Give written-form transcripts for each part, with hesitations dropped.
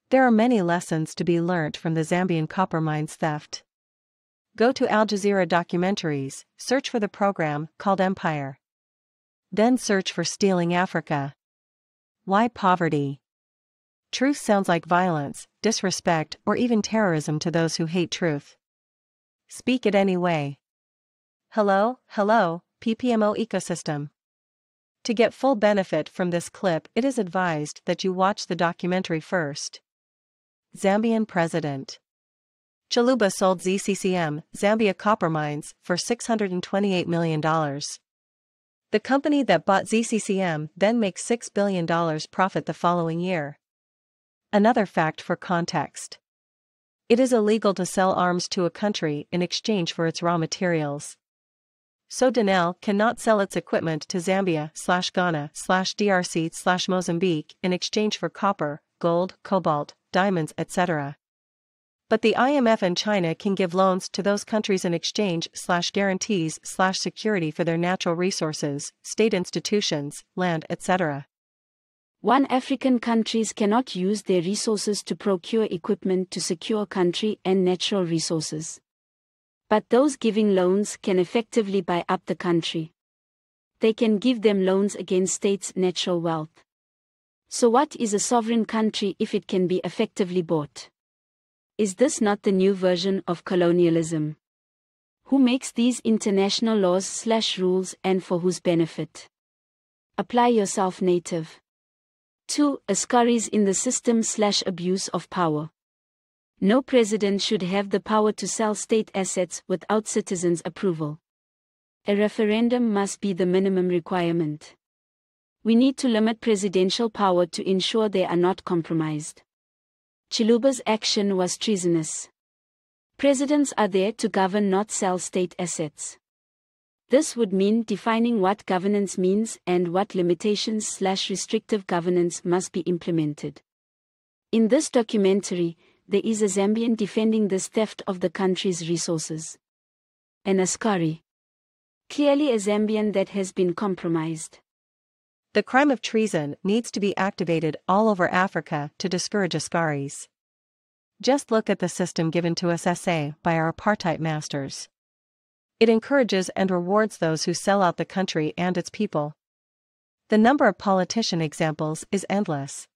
There are many lessons to be learnt from the Zambian copper mines theft. Go to Al Jazeera documentaries, search for the program called Empire. Then search for Stealing Africa. Why poverty? Truth sounds like violence, disrespect, or even terrorism to those who hate truth. Speak it anyway. Hello, PPMO ecosystem. To get full benefit from this clip, it is advised that you watch the documentary first. Zambian President Chiluba sold ZCCM, Zambia Copper Mines, for $628 million. The company that bought ZCCM then makes $6 billion profit the following year. Another fact for context. It is illegal to sell arms to a country in exchange for its raw materials. So Denel cannot sell its equipment to Zambia/Ghana/DRC/Mozambique in exchange for copper, gold, cobalt, diamonds, etc. But the IMF and China can give loans to those countries in exchange/guarantees/security for their natural resources, state institutions, land, etc. One African countries cannot use their resources to procure equipment to secure country and natural resources. But those giving loans can effectively buy up the country. They can give them loans against states' natural wealth. So what is a sovereign country if it can be effectively bought? Is this not the new version of colonialism? Who makes these international laws/rules and for whose benefit? Apply yourself, native. 2. Ascaris in the system/abuse of power. No president should have the power to sell state assets without citizens' approval. A referendum must be the minimum requirement. We need to limit presidential power to ensure they are not compromised. Chiluba's action was treasonous. Presidents are there to govern, not sell state assets. This would mean defining what governance means and what limitations/restrictive governance must be implemented. In this documentary, there is a Zambian defending this theft of the country's resources. An Ascari. Clearly a Zambian that has been compromised. The crime of treason needs to be activated all over Africa to discourage Ascaris. Just look at the system given to us by our apartheid masters. It encourages and rewards those who sell out the country and its people. The number of politician examples is endless.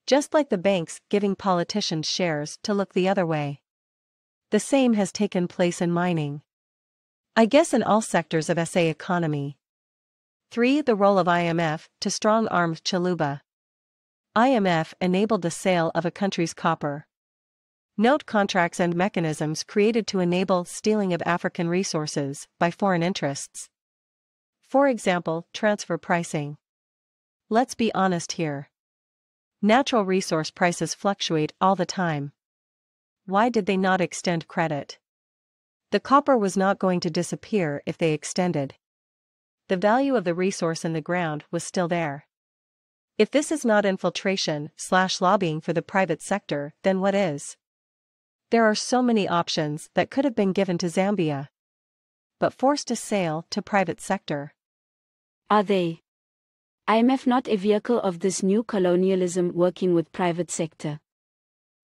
Just like the banks giving politicians shares to look the other way. The same has taken place in mining. I guess in all sectors of SA economy. 3. The role of IMF to strong-arm Chiluba. IMF enabled the sale of a country's copper. Note contracts and mechanisms created to enable stealing of African resources by foreign interests. For example, transfer pricing. Let's be honest here. Natural resource prices fluctuate all the time. Why did they not extend credit? The copper was not going to disappear if they extended. The value of the resource in the ground was still there. If this is not infiltration/lobbying for the private sector, then what is? There are so many options that could have been given to Zambia, but forced a sale to private sector. Are they? IMF not a vehicle of this new colonialism working with private sector?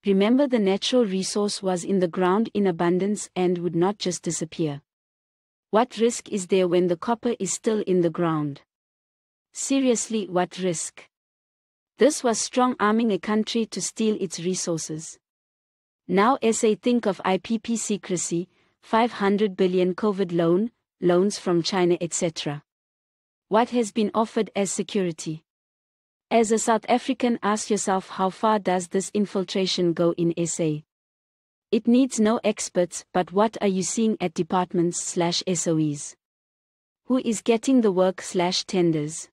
Remember, the natural resource was in the ground in abundance and would not just disappear. What risk is there when the copper is still in the ground? Seriously, what risk? This was strong-arming a country to steal its resources. Now SA think of IPP secrecy, 500 billion COVID loans from China, etc. What has been offered as security? As a South African, ask yourself, how far does this infiltration go in SA? It needs no experts, but what are you seeing at departments/SOEs? Who is getting the work/tenders?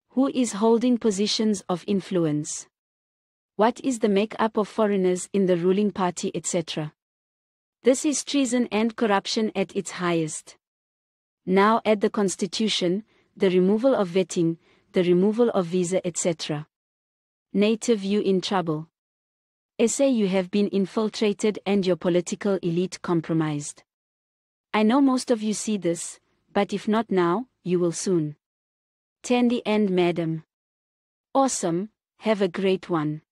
Who is holding positions of influence? What is the makeup of foreigners in the ruling party, etc.? This is treason and corruption at its highest. Now add the constitution, the removal of vetting, the removal of visa, etc. Native, you in trouble. SA, you have been infiltrated and your political elite compromised. I know most of you see this, but if not now, you will soon. Tandy and Madam. Awesome, have a great one.